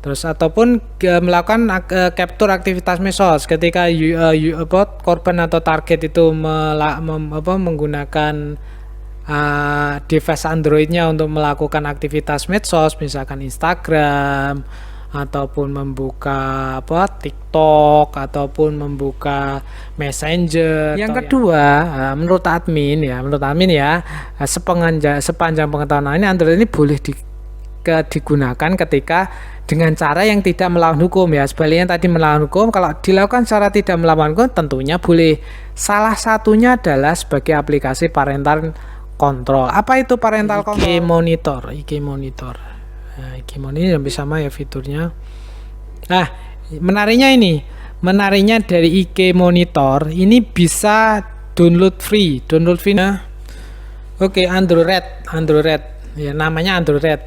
Terus ataupun melakukan capture aktivitas medsos ketika korban atau target itu menggunakan device Androidnya untuk melakukan aktivitas medsos, misalkan Instagram ataupun membuka TikTok ataupun membuka Messenger. Yang kedua, menurut admin ya, sepanjang pengetahuan ini Android ini boleh digunakan ketika dengan cara yang tidak melawan hukum ya. Sebaliknya tadi melawan hukum, kalau dilakukan secara tidak melawan hukum tentunya boleh. Salah satunya adalah sebagai aplikasi parental control. Apa itu parental control? IG Monitor. Nah, IG Monitor yang sama ya fiturnya. Nah, menariknya dari IG Monitor ini bisa download free. Nah, oke, Android. Ya, namanya Android.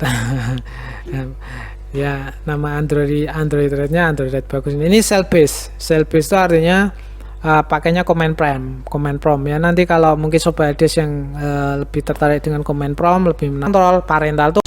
Ya, nama Android-nya Android bagus. Ini cell base itu artinya pakainya command prompt ya. Nanti kalau mungkin sobat Ades yang lebih tertarik dengan command prompt, lebih menontrol parental tuh.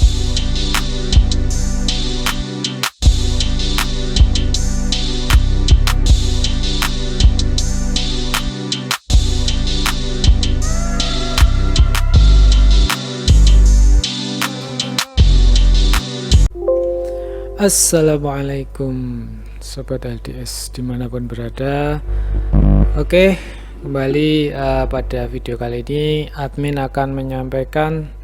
Assalamualaikum sobat LDS dimanapun berada. Oke, kembali pada video kali ini admin akan menyampaikan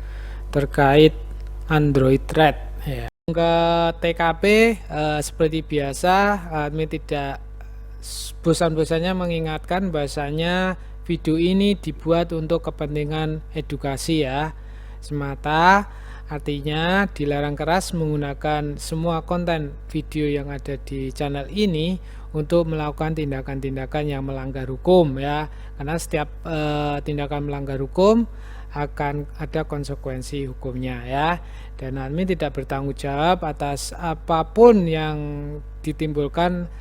terkait Android Red ya. Ke TKP seperti biasa, admin tidak bosan-bosannya mengingatkan bahasanya video ini dibuat untuk kepentingan edukasi ya semata. Artinya dilarang keras menggunakan semua konten video yang ada di channel ini untuk melakukan tindakan-tindakan yang melanggar hukum ya, karena setiap tindakan melanggar hukum akan ada konsekuensi hukumnya ya, dan admin tidak bertanggung jawab atas apapun yang ditimbulkan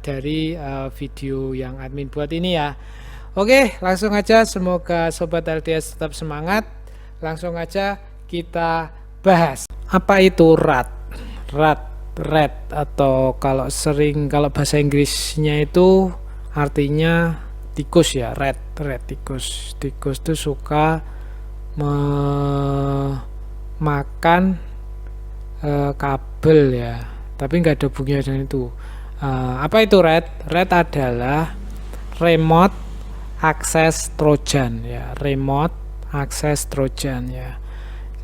dari video yang admin buat ini ya. Oke, langsung aja, semoga sobat LDS tetap semangat. Langsung aja kita bahas apa itu rat atau kalau bahasa Inggrisnya itu artinya tikus ya. Rat tikus itu suka memakan kabel ya, tapi nggak ada hubungannya dengan itu. Apa itu rat adalah remote access trojan ya,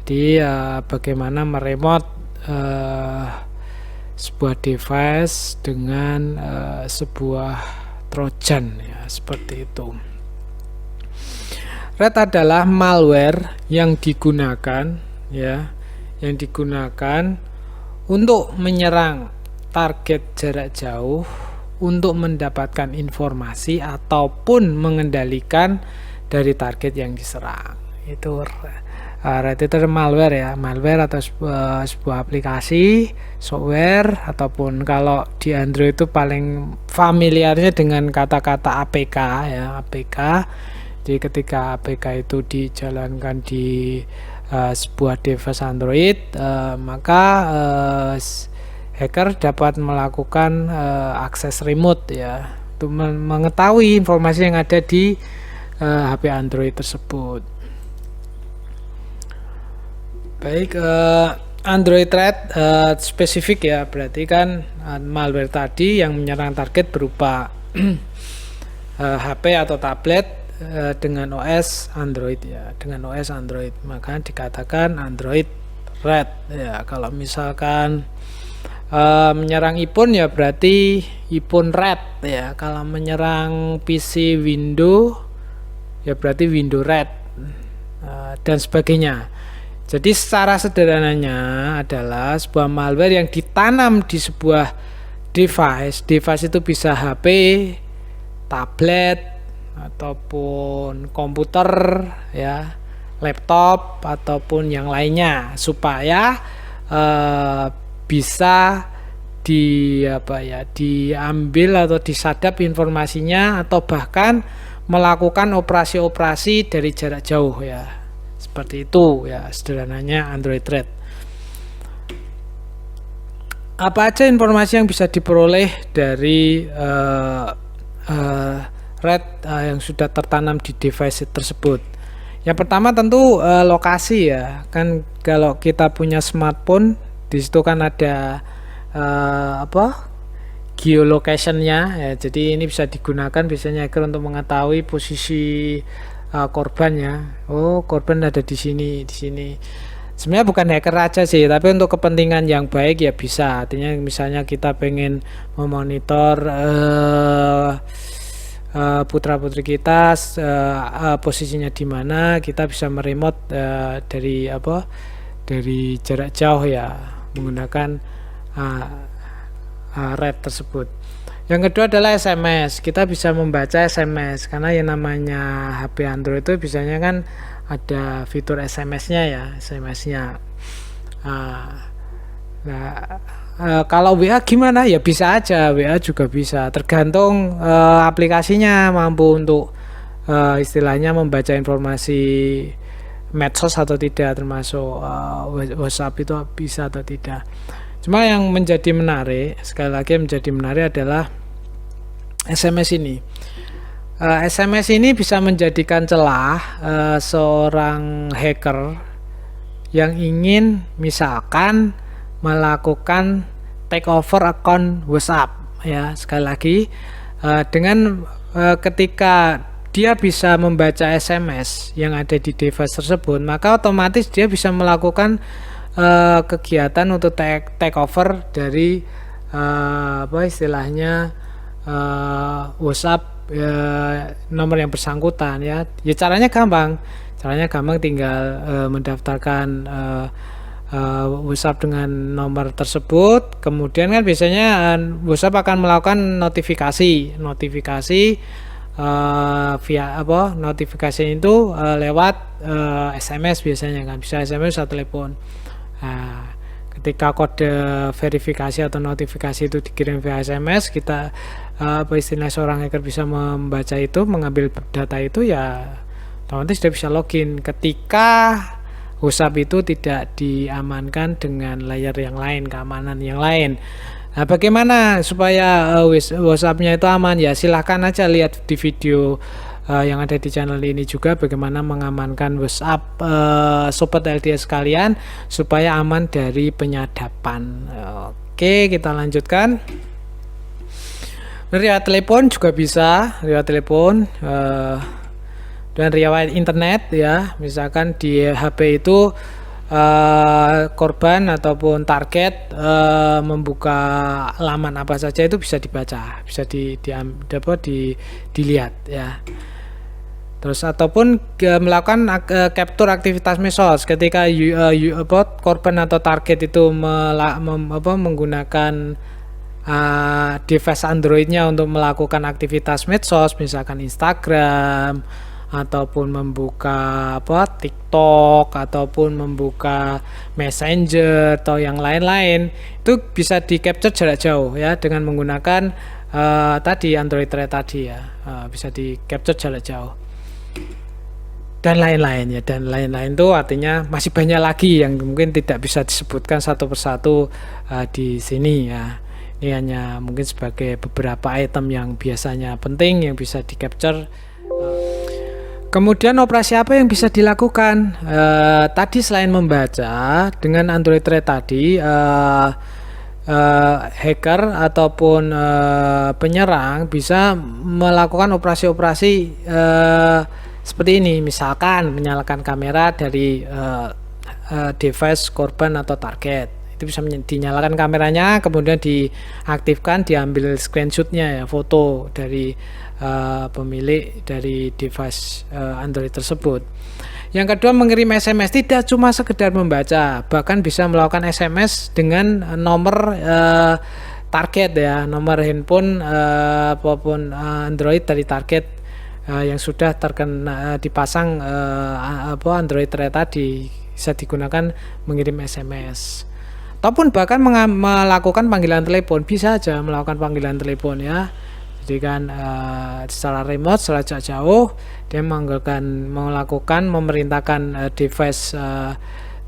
Jadi bagaimana meremote sebuah device dengan sebuah trojan ya, seperti itu. Rat adalah malware yang digunakan untuk menyerang target jarak jauh untuk mendapatkan informasi ataupun mengendalikan dari target yang diserang. Itu Rat itu malware ya, atau sebuah aplikasi software, ataupun kalau di Android itu paling familiarnya dengan kata-kata APK ya, APK. Jadi ketika APK itu dijalankan di sebuah device Android, maka hacker dapat melakukan akses remote ya, untuk mengetahui informasi yang ada di HP Android tersebut. Baik, Android Red spesifik ya, berarti kan malware tadi yang menyerang target berupa HP atau tablet dengan OS Android ya, maka dikatakan Android Red ya. Kalau misalkan menyerang iPhone ya berarti iPhone Red ya. Kalau menyerang PC Windows ya berarti Windows Red dan sebagainya. Jadi secara sederhananya adalah sebuah malware yang ditanam di sebuah device itu bisa HP, tablet, ataupun komputer ya, laptop ataupun yang lainnya, supaya bisa diambil atau disadap informasinya, atau bahkan melakukan operasi-operasi dari jarak jauh ya. Seperti itu ya sederhananya Android Red. apa aja informasi yang bisa diperoleh dari RAT yang sudah tertanam di device tersebut. Yang pertama tentu lokasi ya, kan kalau kita punya smartphone di situ kan ada geolocationnya ya, jadi ini bisa digunakan biasanya hacker untuk mengetahui posisi korbannya. Oh, korban ada di sini, di sini. Sebenarnya bukan hacker aja sih, tapi untuk kepentingan yang baik ya bisa. Artinya misalnya kita pengen memonitor putra-putri kita posisinya di mana, kita bisa meremote dari jarak jauh ya, menggunakan RAT tersebut. Yang kedua adalah SMS. Kita bisa membaca SMS karena yang namanya HP Android itu biasanya kan ada fitur SMS-nya ya, SMS-nya. Kalau WA gimana? Ya bisa aja, WA juga bisa. Tergantung aplikasinya mampu untuk istilahnya membaca informasi medsos atau tidak, termasuk WhatsApp itu bisa atau tidak. Cuma yang menjadi menarik, sekali lagi yang menjadi menarik adalah SMS ini. SMS ini bisa menjadikan celah seorang hacker yang ingin misalkan melakukan take over akun WhatsApp ya. Sekali lagi dengan ketika dia bisa membaca SMS yang ada di device tersebut, maka otomatis dia bisa melakukan kegiatan untuk take over dari istilahnya WhatsApp nomor yang bersangkutan ya. Caranya gampang tinggal mendaftarkan WhatsApp dengan nomor tersebut, kemudian kan biasanya WhatsApp akan melakukan notifikasi via notifikasi itu lewat SMS biasanya kan, bisa SMS atau telepon. Ketika kode verifikasi atau notifikasi itu dikirim via SMS, kita istilah seorang hacker bisa membaca itu, mengambil data itu ya, otomatis dia bisa login ketika WhatsApp itu tidak diamankan dengan layer yang lain, keamanan yang lain. Nah, bagaimana supaya WhatsApp-nya itu aman? Ya silahkan aja lihat di video yang ada di channel ini juga, bagaimana mengamankan WhatsApp sobat LTS kalian supaya aman dari penyadapan. Oke, kita lanjutkan. Riwayat telepon juga bisa, riwayat telepon dan riwayat internet ya. Misalkan di HP itu korban ataupun target membuka laman apa saja itu bisa dibaca, bisa dilihat ya. Terus ataupun melakukan capture aktivitas medsos ketika korban atau target itu menggunakan device Androidnya untuk melakukan aktivitas medsos, misalkan Instagram ataupun membuka TikTok ataupun membuka Messenger atau yang lain-lain, itu bisa di capture jarak jauh ya dengan menggunakan tadi Android Thread tadi ya, bisa di capture jarak jauh dan lain-lain ya. Dan lain-lain itu artinya masih banyak lagi yang mungkin tidak bisa disebutkan satu persatu di sini ya. Ini hanya mungkin sebagai beberapa item yang biasanya penting yang bisa di capture. Kemudian operasi apa yang bisa dilakukan? Tadi selain membaca dengan Android Thread tadi, hacker ataupun penyerang bisa melakukan operasi-operasi seperti ini, misalkan menyalakan kamera dari device korban atau target. Itu bisa dinyalakan kameranya, kemudian diaktifkan, diambil screenshotnya ya, foto dari pemilik dari device Android tersebut. Yang kedua, mengirim SMS tidak cuma sekedar membaca, bahkan bisa melakukan SMS dengan nomor target ya, nomor handphone apapun Android dari target yang sudah terkena dipasang Android Thread tadi, bisa digunakan mengirim SMS. Ataupun bahkan melakukan panggilan telepon, bisa aja melakukan panggilan telepon ya. Jadi kan secara remote, secara jarak jauh, dia memerintahkan device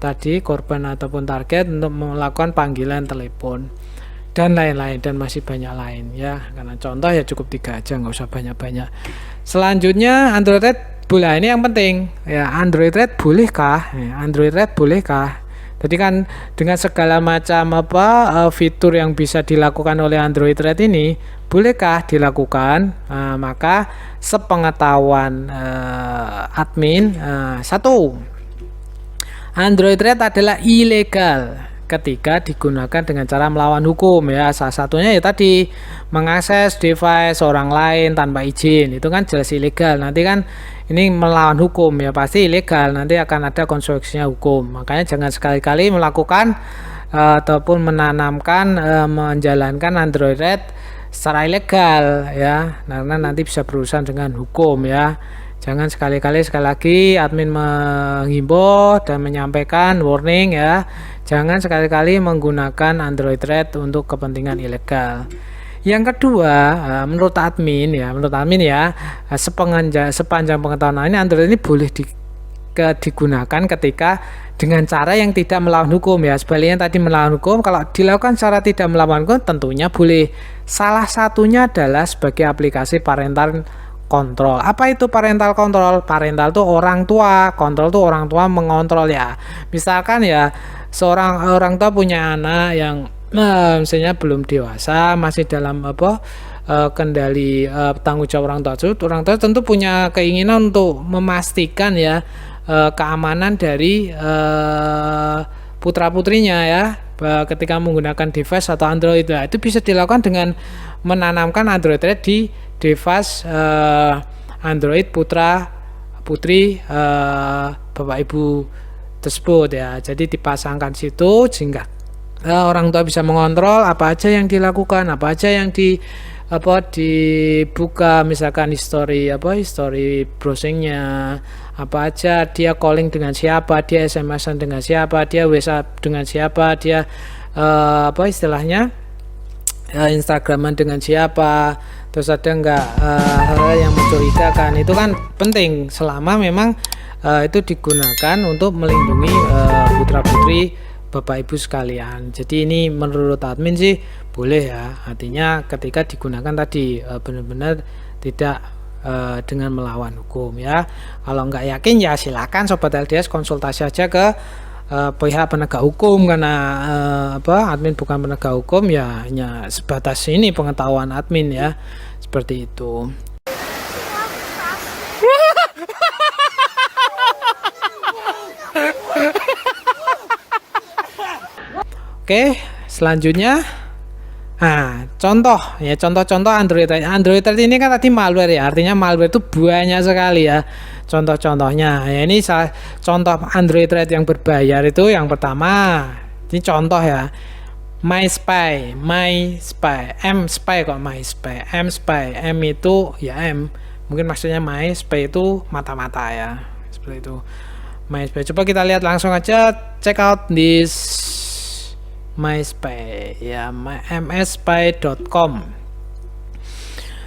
tadi korban ataupun target untuk melakukan panggilan telepon. dan lain-lain, dan masih banyak lain ya. Karena contoh ya cukup 3 aja, nggak usah banyak-banyak. Selanjutnya Android Red boleh, ini yang penting ya, Android Red bolehkah? Android Red bolehkah? Jadi kan dengan segala macam fitur yang bisa dilakukan oleh Android Red ini, bolehkah dilakukan? Maka sepengetahuan admin, satu, Android Red adalah ilegal ketika digunakan dengan cara melawan hukum ya. Salah satunya ya tadi, mengakses device orang lain tanpa izin, itu kan jelas ilegal. Nanti kan ini melawan hukum ya, pasti ilegal, nanti akan ada konsekuensinya hukum. Makanya jangan sekali-kali melakukan ataupun menanamkan menjalankan Android Red secara ilegal ya, karena nanti bisa berurusan dengan hukum ya. Jangan sekali lagi admin menghimbau dan menyampaikan warning ya, jangan sekali-kali menggunakan Android Red untuk kepentingan ilegal. Yang kedua, menurut admin ya, sepanjang pengetahuan ini, Android ini boleh digunakan ketika dengan cara yang tidak melawan hukum ya. Sebaliknya tadi melawan hukum, kalau dilakukan secara tidak melawan hukum tentunya boleh. Salah satunya adalah sebagai aplikasi parental kontrol. Apa itu parental kontrol? Parental tuh orang tua, kontrol tuh orang tua mengontrol ya. Misalkan ya, seorang orang tua punya anak yang misalnya belum dewasa, masih dalam kendali tanggung jawab orang tua. Orang tua tentu punya keinginan untuk memastikan ya keamanan dari putra-putrinya ya, ketika menggunakan device atau Android. Nah, itu bisa dilakukan dengan menanamkan Android Red di device Android putra putri bapak ibu tersebut ya. Jadi dipasangkan situ sehingga orang tua bisa mengontrol apa aja yang dilakukan, apa aja yang dibuka, misalkan history browsingnya, apa aja, dia calling dengan siapa, dia SMS-an dengan siapa, dia WhatsApp dengan siapa, dia Instagraman dengan siapa, terus ada enggak hal yang mencurigakan. Itu kan penting selama memang itu digunakan untuk melindungi putra putri bapak ibu sekalian. Jadi ini menurut admin sih boleh ya, artinya ketika digunakan tadi benar-benar tidak dengan melawan hukum ya. Kalau nggak yakin ya silakan Sobat LDS konsultasi aja ke pihak penegak hukum, karena admin bukan penegak hukum ya, hanya sebatas ini pengetahuan admin ya, seperti itu. Oke, selanjutnya contoh-contoh Android ini kan tadi malware ya, artinya malware itu banyak sekali ya. Contoh-contohnya ya, ini contoh Android Red yang berbayar itu yang pertama, ini contoh ya, MySpy, MSpy kok MySpy, MSpy, M itu ya M, mungkin maksudnya MySpy itu mata-mata ya, seperti itu MySpy. Coba kita lihat langsung aja, check out this MySpy ya, mspy.com,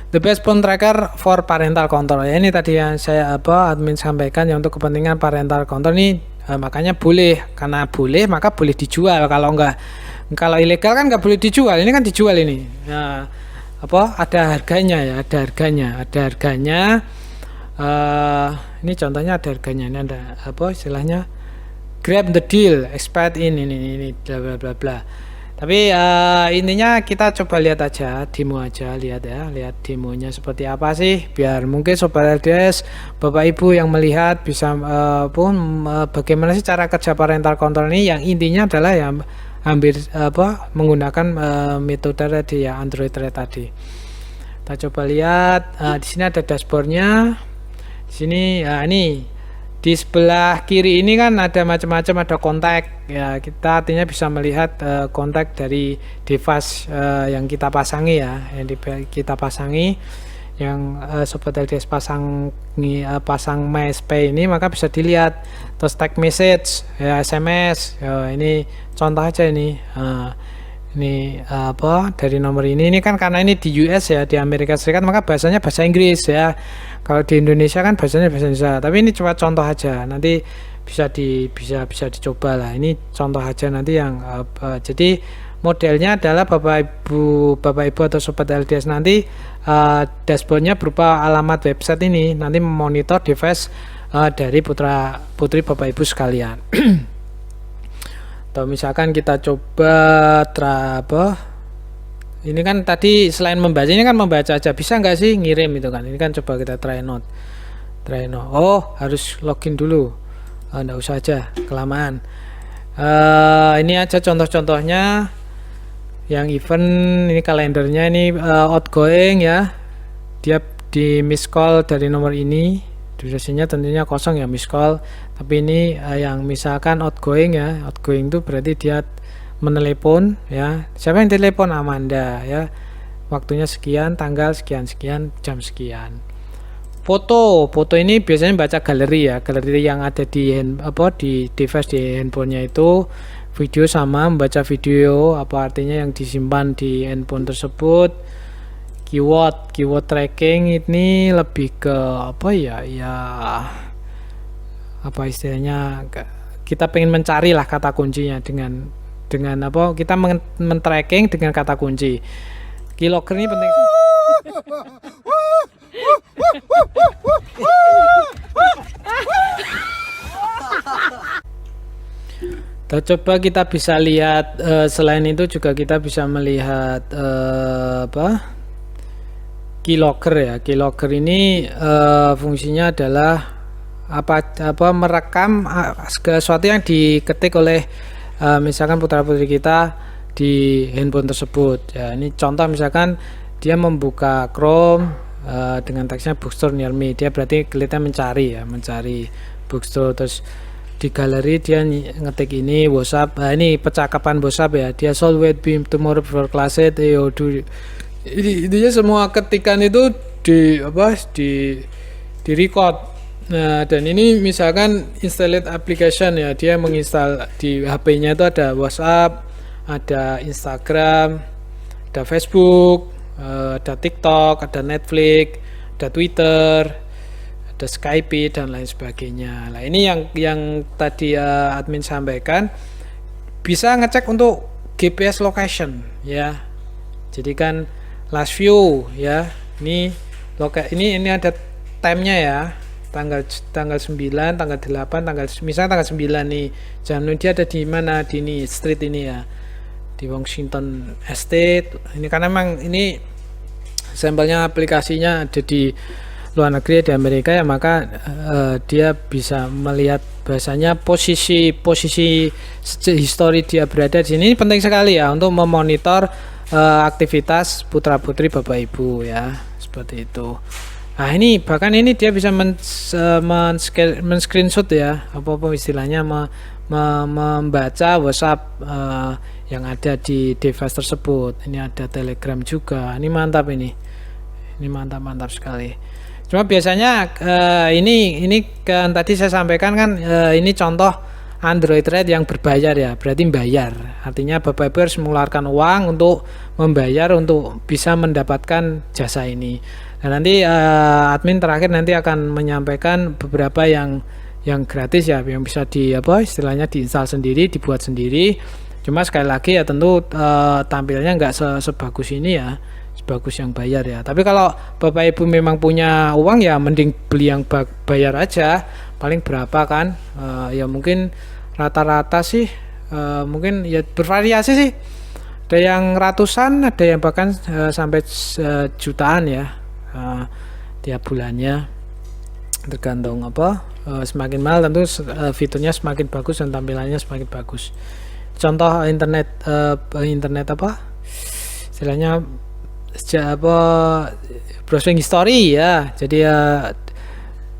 the best phone tracker for parental control ya. Ini tadi yang saya admin sampaikan ya, untuk kepentingan parental control ini makanya boleh, karena boleh maka boleh dijual. Kalau ilegal kan nggak boleh dijual, ini kan dijual ini ya, ada harganya ya, ada harganya ini contohnya ada harganya, ini ada istilahnya grab the deal, expect ini bla bla bla bla. Tapi intinya kita coba lihat aja, demo aja, lihat demonya seperti apa sih, biar mungkin Sobat LDS Bapak Ibu yang melihat bisa bagaimana sih cara kerja parental control ini, yang intinya adalah ya hampir menggunakan metode tadi ya, Android Red tadi. Kita coba lihat, di sini ada dashboardnya, di sini ini di sebelah kiri ini kan ada macam-macam, ada kontak ya, kita artinya bisa melihat kontak dari device yang kita pasangi ya, yang Sobat LDS pasang MySpy ini, maka bisa dilihat. Terus tag message ya, SMS ya, ini contoh aja ini. Ini dari nomor ini kan karena ini di US ya, di Amerika Serikat, maka bahasanya bahasa Inggris ya. Kalau di Indonesia kan bahasanya bahasa Indonesia. Tapi ini cuma contoh aja, nanti bisa dicoba lah. Ini contoh aja nanti yang jadi modelnya adalah Bapak Ibu atau Sobat LDS nanti dashboardnya berupa alamat website ini, nanti memonitor device dari putra putri Bapak Ibu sekalian. Atau misalkan kita coba ini kan tadi selain membacanya kan membaca aja, bisa nggak sih ngirim itu kan? Ini kan coba kita try note. Oh, harus login dulu. Nggak usah aja, kelamaan. Ini aja contoh-contohnya. Yang event ini kalendernya ini outgoing ya. Dia di miss call dari nomor ini. Durasinya tentunya kosong ya miss call. Tapi ini yang misalkan outgoing ya. Outgoing itu berarti dia menelepon ya. Siapa yang telepon? Amanda ya. Waktunya sekian, tanggal sekian, jam sekian. Foto ini biasanya baca galeri ya, galeri yang ada di di device di handphonenya itu. Video sama, membaca video apa artinya yang disimpan di handphone tersebut. Keyword tracking ini lebih ke apa ya apa istilahnya, kita pengen mencari lah kata kuncinya dengan apa, kita men-tracking dengan kata kunci. Keylogger ini penting. Coba kita bisa lihat selain itu juga kita bisa melihat keylogger ya. Keylogger ini fungsinya adalah merekam sesuatu yang diketik oleh misalkan putra-putri kita di handphone tersebut ya. Ini contoh misalkan dia membuka Chrome dengan teksnya bookstore near me, dia berarti kelihatan mencari bookstore. Terus di galeri dia ngetik ini WhatsApp, ini percakapan WhatsApp ya, dia sold wait beam tomorrow before class it ini semua ketikan itu di record. Nah, dan ini misalkan installed application ya, dia menginstal di HP-nya itu ada WhatsApp, ada Instagram, ada Facebook, ada TikTok, ada Netflix, ada Twitter, ada Skype dan lain sebagainya. Nah, ini yang tadi admin sampaikan, bisa ngecek untuk GPS location ya. Jadi kan last view ya. Ini ada time-nya ya. Tanggal 9, tanggal 8, misalnya tanggal 9 nih. Jam dia ada di mana? Di ini street ini ya. Di Washington Estate. Ini karena memang ini sampelnya aplikasinya ada di luar negeri, di Amerika ya, maka dia bisa melihat bahasanya posisi histori dia berada di sini. Ini penting sekali ya untuk memonitor aktivitas putra-putri Bapak Ibu ya, seperti itu. Nah, ini bahkan ini dia bisa men-screenshot ya, apa istilahnya, membaca WhatsApp yang ada di device tersebut. Ini ada Telegram juga. Ini mantap ini mantap sekali. Cuma biasanya ini kan tadi saya sampaikan kan, ini contoh Android Rate yang berbayar ya, berarti bayar. Artinya Bapak Ibu harus mengeluarkan uang untuk membayar untuk bisa mendapatkan jasa ini. Nah, nanti admin terakhir nanti akan menyampaikan beberapa yang gratis ya, yang bisa istilahnya diinstal sendiri, dibuat sendiri. Cuma sekali lagi ya tentu tampilnya nggak sebagus ini ya, sebagus yang bayar ya. Tapi kalau Bapak Ibu memang punya uang ya mending beli yang bayar aja. Paling berapa kan? Ya mungkin rata-rata sih mungkin ya bervariasi sih. Ada yang ratusan, ada yang bahkan sampai jutaan ya tiap bulannya. Tergantung semakin mahal tentu fiturnya semakin bagus dan tampilannya semakin bagus. Contoh internet istilahnya browsing history ya. Jadi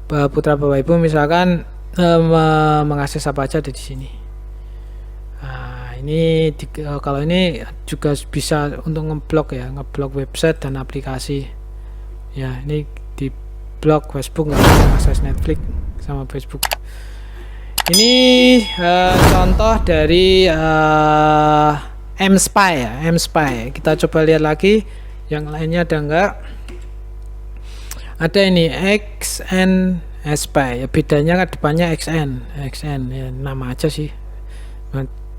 putra Bapak Ibu misalkan mengakses apa aja ada di sini. Nah, ini kalau ini juga bisa untuk ngeblok website dan aplikasi. Ya, ini di blok Facebook, nggak bisa akses Netflix sama Facebook. Ini contoh dari mSpy ya, mSpy. Kita coba lihat lagi yang lainnya ada enggak? Ada ini XN Spy ya, bedanya kan depannya XN ya, nama aja sih.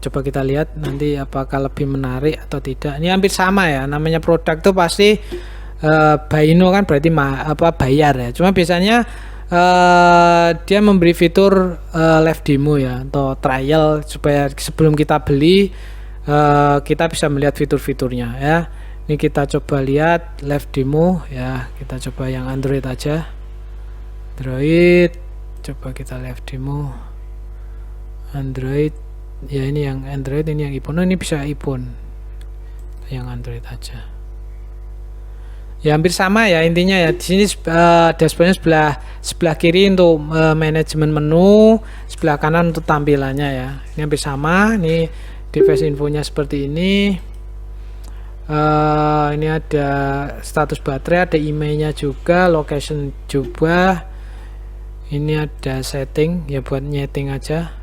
coba kita lihat nanti apakah lebih menarik atau tidak. Ini hampir sama ya, namanya produk tuh pasti buy now kan berarti bayar ya. Cuma biasanya dia memberi fitur live demo ya atau trial supaya sebelum kita beli kita bisa melihat fitur-fiturnya ya. Ini kita coba lihat live demo ya, kita coba yang Android aja. Android, coba kita live demo Android ya, ini yang Android, ini yang iPhone. Ini bisa iPhone, yang Android aja ya, hampir sama ya intinya ya. Di sini dashboardnya sebelah kiri untuk manajemen menu, sebelah kanan untuk tampilannya ya. Ini hampir sama. Ini device infonya seperti ini. Ini ada status baterai, ada emailnya juga, location juga. Ini ada setting ya, buat nyeting aja.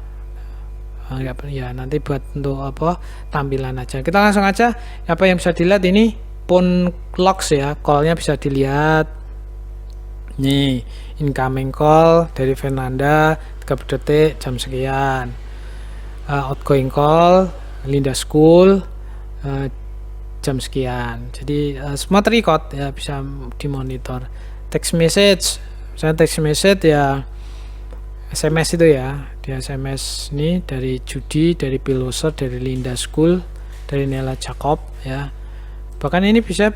Ya nanti buat untuk apa, tampilan aja. Kita langsung aja apa yang bisa dilihat. Ini phone logs ya, callnya bisa dilihat nih, incoming call dari Fernanda 30 detik jam sekian, outgoing call Linda School jam sekian. Jadi semua terrecord ya, bisa dimonitor. Text message, misalnya text message ya, SMS itu ya, di SMS ini dari Judy, dari Piloser, dari Linda School, dari Nela Jacob ya. Bahkan ini bisa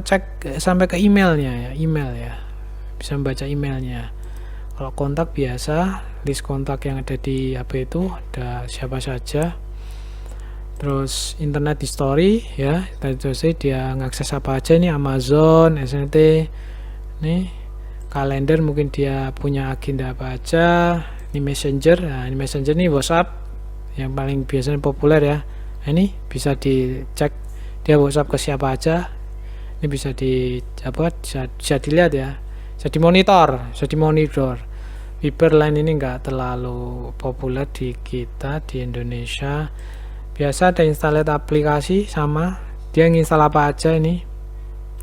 cek sampai ke emailnya ya, email ya, bisa membaca emailnya. Kalau kontak biasa, list kontak yang ada di HP itu ada siapa saja. Terus internet history ya, tadi dia ngakses apa aja nih, Amazon, SNT, nih kalender, mungkin dia punya agenda apa aja. Ini messenger, nah ini messenger nih WhatsApp yang paling biasanya populer ya. Nah, ini bisa dicek dia WhatsApp ke siapa aja. Ini bisa bisa dilihat ya, bisa dimonitor, Viber Line ini enggak terlalu populer di kita di Indonesia. Biasa ada install aplikasi, sama dia nginstal apa aja ini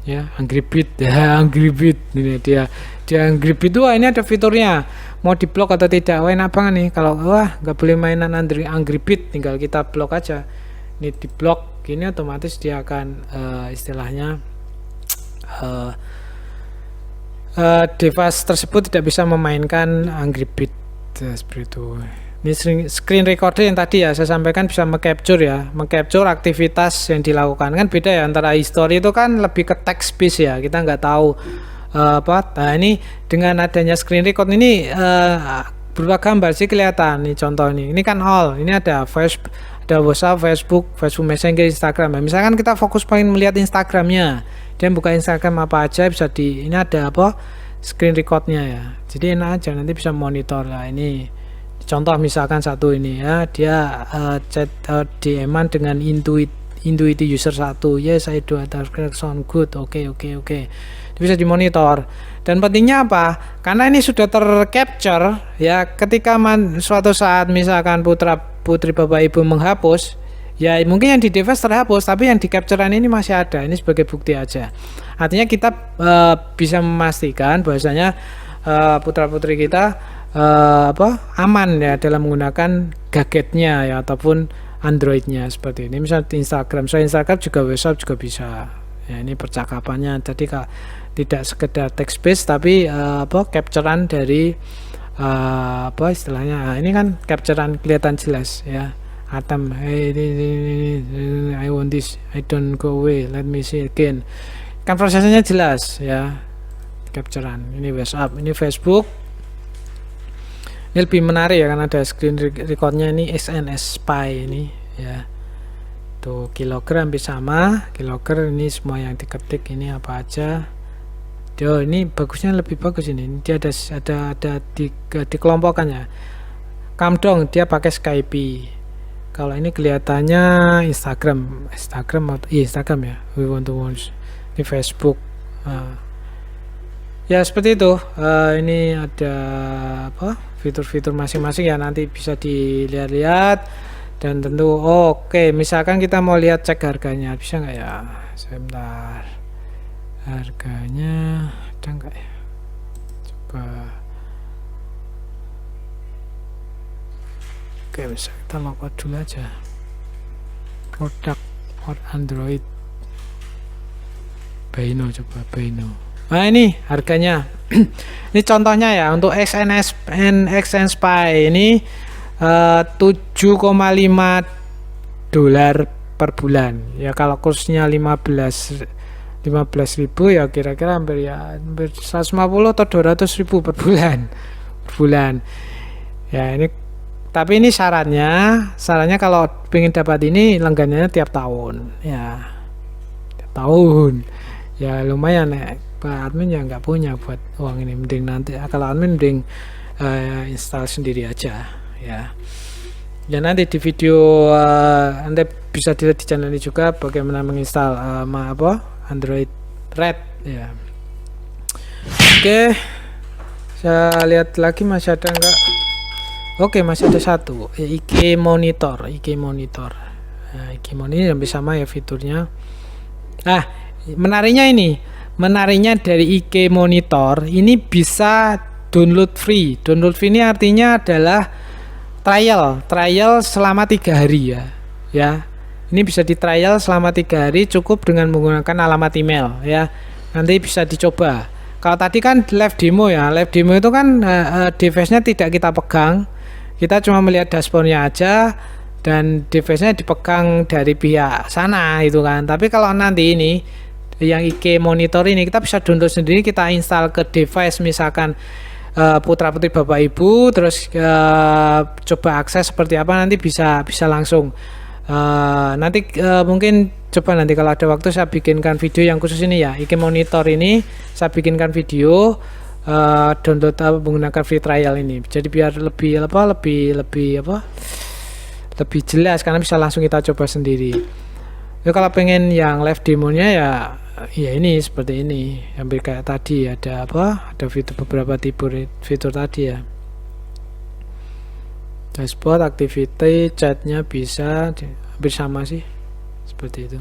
ya. Angry Bird ya, Angry Bird ini dia Angry Bird itu. Ini ada fiturnya mau diblok atau tidak. Wah, enak banget nih, kalau nggak boleh mainan Angry Bird tinggal kita blok aja. Ini diblok gini otomatis dia akan istilahnya device tersebut tidak bisa memainkan Angry Bird seperti itu. Ini screen recorder yang tadi ya saya sampaikan, bisa mengcapture aktivitas yang dilakukan. Kan beda ya, antara history itu kan lebih ke text based ya, kita nggak tahu nah ini dengan adanya screen record ini berupa gambar sih kelihatan nih. Contoh ini kan all, ini ada ada WhatsApp, Facebook Messenger, Instagram. Nah, misalkan kita fokus pengen melihat Instagramnya, dan buka Instagram apa aja bisa ini ada screen recordnya ya. Jadi enak aja, nanti bisa monitor lah. Ini contoh misalkan satu ini ya, dia chat DM-an dengan Intuit user 1. Yes, I do, that sound good. Oke. Bisa dimonitor. Dan pentingnya apa? Karena ini sudah tercapture ya, ketika suatu saat misalkan putri bapak ibu menghapus ya, mungkin yang di device terhapus, tapi yang di capturean ini masih ada. Ini sebagai bukti aja. Artinya kita bisa memastikan bahwasanya putra putri kita aman ya dalam menggunakan gadgetnya ya, ataupun Androidnya seperti ini. Misalnya di Instagram, Instagram juga, WhatsApp juga bisa ya. Ini percakapannya tadi tidak sekedar text based, tapi capturean dari istilahnya. Nah, ini kan capturean kelihatan jelas ya. Atom, hey, I want this, I don't go away, let me see again. Kan prosesnya jelas ya, capturean. Ini WhatsApp, ini Facebook. Ini lebih menarik ya, karena ada screen recordnya. Ini SNS Spy ini ya. Tuh, kilogram bisa sama, kilogram ini semua yang diketik ini apa aja. Ini bagusnya lebih bagus ini. Dia ada dikelompokkan ya. Countdown dia pakai Skype. Kalau ini kelihatannya Instagram ya. We want to watch. Ini Facebook. Ya seperti itu. Ini ada fitur-fitur masing-masing ya, nanti bisa dilihat-lihat. Dan tentu oke, misalkan kita mau lihat cek harganya, bisa nggak ya? Sebentar. Harganya ada nggak ya? Coba Oke, bisa kita login dulu aja. Produk for Android. Baino, coba Baino. Nah ini harganya. Ini contohnya ya untuk XN Spy ini 7,5 dolar per bulan. Ya kalau kursnya 15.000 ya kira-kira hampir 150 atau 200.000 per bulan. Ya ini, tapi ini syaratnya kalau pengen dapat ini langganannya tiap tahun ya, tiap tahun ya. Lumayan ya, Pak admin ya nggak punya buat uang ini, mending nanti kalau admin mending install sendiri aja ya. Ya nanti di video Anda bisa dilihat di channel ini juga bagaimana menginstal Android Red ya. Oke, saya lihat lagi masih ada enggak? Oke, masih ada satu, IK Monitor. Nah, IK Monitor ini hampir sama ya fiturnya. Nah, menariknya dari IK Monitor ini bisa download free. Download free ini artinya adalah trial selama 3 hari ya. Ini bisa di trial selama 3 hari cukup dengan menggunakan alamat email ya. Nanti bisa dicoba. Kalau tadi kan live demo ya, live demo itu kan device-nya tidak kita pegang, kita cuma melihat dashboardnya aja dan device-nya dipegang dari pihak sana itu kan. Tapi kalau nanti ini yang IK Monitor ini kita bisa download sendiri, kita install ke device misalkan putra putri bapak ibu, terus coba akses seperti apa, nanti bisa langsung. Nanti mungkin coba nanti kalau ada waktu saya bikinkan video yang khusus ini ya, IK Monitor ini saya bikinkan video download menggunakan free trial ini, jadi biar lebih jelas karena bisa langsung kita coba sendiri. Ya kalau pengen yang live demonya ya ini seperti ini, hampir kayak tadi ada fitur, beberapa tipe fitur tadi ya. Dashboard, activity, chatnya bisa hampir sama sih seperti itu.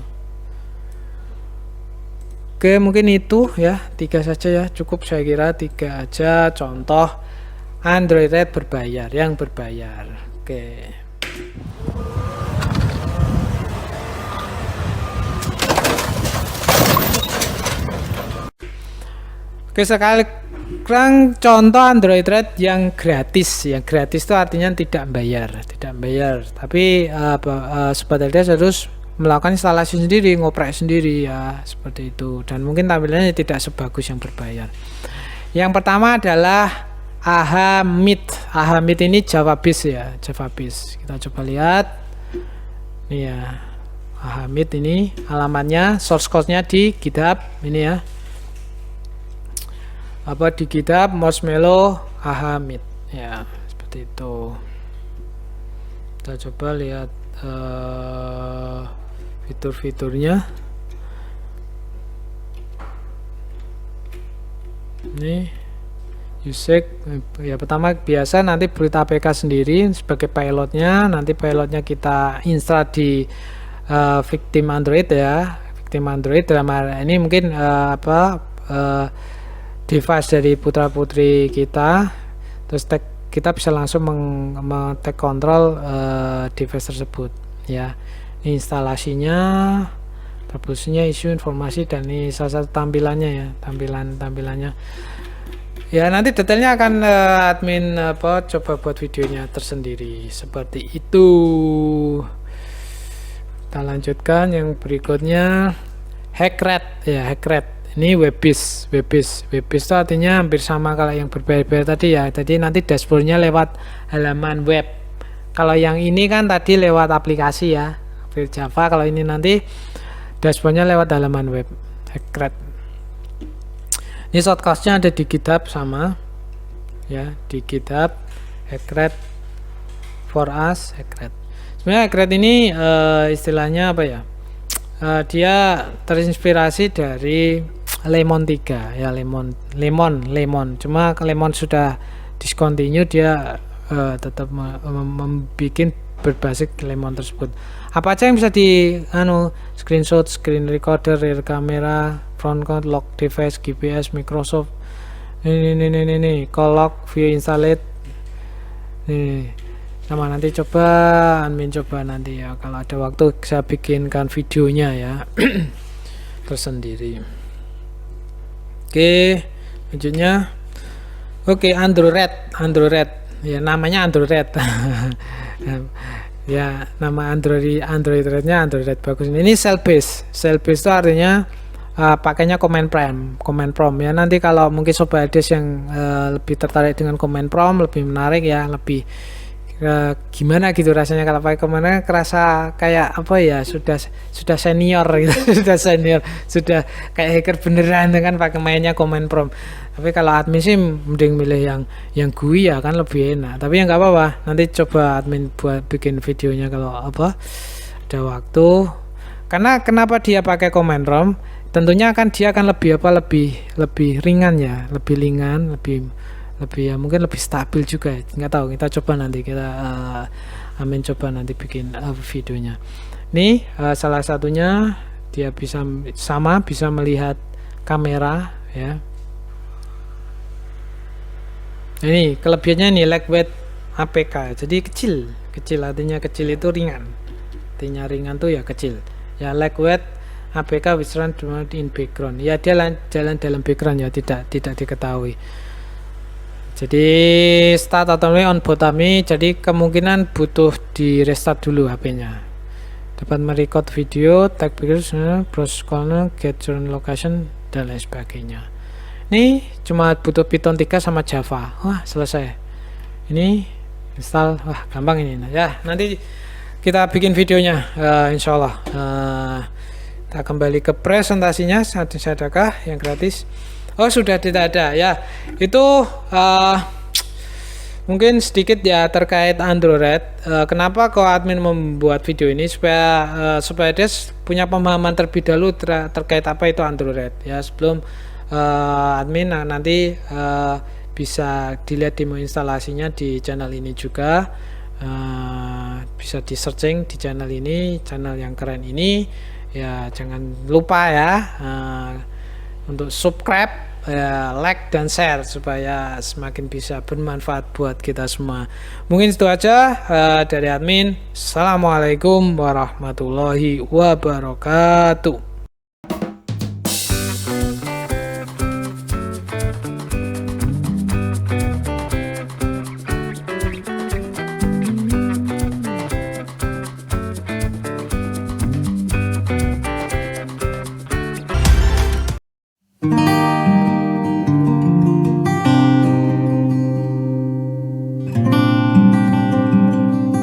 Oke, mungkin itu ya, 3 saja ya, cukup saya kira 3 aja contoh Android Red berbayar, yang berbayar. Oke. Oke, sekarang contoh Android Red yang gratis. Yang gratis itu artinya tidak bayar. Tapi Sobat LTS harus melakukan instalasi sendiri, ngoprek sendiri ya, seperti itu. Dan mungkin tampilannya tidak sebagus yang berbayar. Yang pertama adalah AHA Meet. AHA Meet ini Java Base ya, Java Base. Kita coba lihat. Ini ya, AHA Meet ini alamatnya, source code-nya di GitHub ini ya. Di GitHub Marshmallow AHA Meet ya, seperti itu. Kita coba lihat fitur-fiturnya. Ini usage ya, pertama biasa nanti berita APK sendiri sebagai pilotnya, nanti pilotnya kita install di victim Android ya, victim Android dalam hal ini mungkin device dari putra putri kita, terus kita bisa langsung take control device tersebut ya. Ini instalasinya, troubleshootnya, isu, informasi, dan ini salah satu tampilannya ya, tampilannya ya. Nanti detailnya akan admin coba buat videonya tersendiri seperti itu. Kita lanjutkan yang berikutnya, Hackred ya. Hackred ini webis itu artinya hampir sama kalau yang berbayar tadi ya. Jadi nanti dashboardnya lewat halaman web. Kalau yang ini kan tadi lewat aplikasi ya, Java. Kalau ini nanti dashboardnya lewat halaman web. Hackred ini shortcutnya ada di GitHub sama ya, di GitHub Hackred for us. Hackred sebenarnya Hackred ini istilahnya apa ya, dia terinspirasi dari Lemon 3 ya, Lemon cuma Lemon sudah discontinue, dia tetap membuat berbasis Lemon tersebut. Apa aja yang bisa di screenshot, screen recorder, rear camera, front count, lock device, GPS, Microsoft, ini call log, view installed, sama nanti coba admin coba nanti ya kalau ada waktu saya bikinkan videonya ya tersendiri. Oke, lanjutnya. Oke, Android ya, namanya Android ya, nama Android-nya Android bagus. Ini cell base itu artinya pakainya command prompt ya. Nanti kalau mungkin sobat Ades yang lebih tertarik dengan command prompt, lebih menarik ya, lebih gimana gitu rasanya kalau pakai kemana, kerasa kayak apa ya, sudah senior gitu sudah kayak hacker beneran kan pakai mainnya command prompt. Tapi kalau admin sih mending milih yang GUI ya kan lebih enak. Tapi ya nggak apa-apa, nanti coba admin buat bikin videonya kalau apa ada waktu. Karena kenapa dia pakai command prompt, tentunya kan dia akan lebih ringan ya, lebih ya mungkin lebih stabil juga, nggak tahu, kita coba nanti amin coba nanti bikin videonya. Ini salah satunya dia bisa melihat kamera ya. Ini kelebihannya nih lightweight APK, jadi kecil artinya kecil itu ringan, artinya ringan tuh ya kecil ya. Lightweight APK which run in background ya, dia jalan dalam background ya, tidak diketahui. Jadi start atau on botami, jadi kemungkinan butuh di restart dulu HP-nya. Dapat merecord video, tag pictures, browse corner, get journal location dan lain sebagainya. Ini cuma butuh Python 3 sama Java. Wah, selesai. Ini install, wah gampang ini. Ya, nanti kita bikin videonya insya Allah. Kita kembali ke presentasinya. Adakah yang gratis? Oh, sudah tidak ada ya. Itu mungkin sedikit ya terkait Android. Kenapa kok admin membuat video ini supaya Des punya pemahaman terlebih dahulu terkait apa itu Android ya, sebelum admin nanti bisa dilihat demo instalasinya di channel ini juga. Bisa di searching di channel ini, channel yang keren ini ya. Jangan lupa ya untuk subscribe, like dan share supaya semakin bisa bermanfaat buat kita semua. Mungkin itu aja dari admin. Assalamualaikum warahmatullahi wabarakatuh.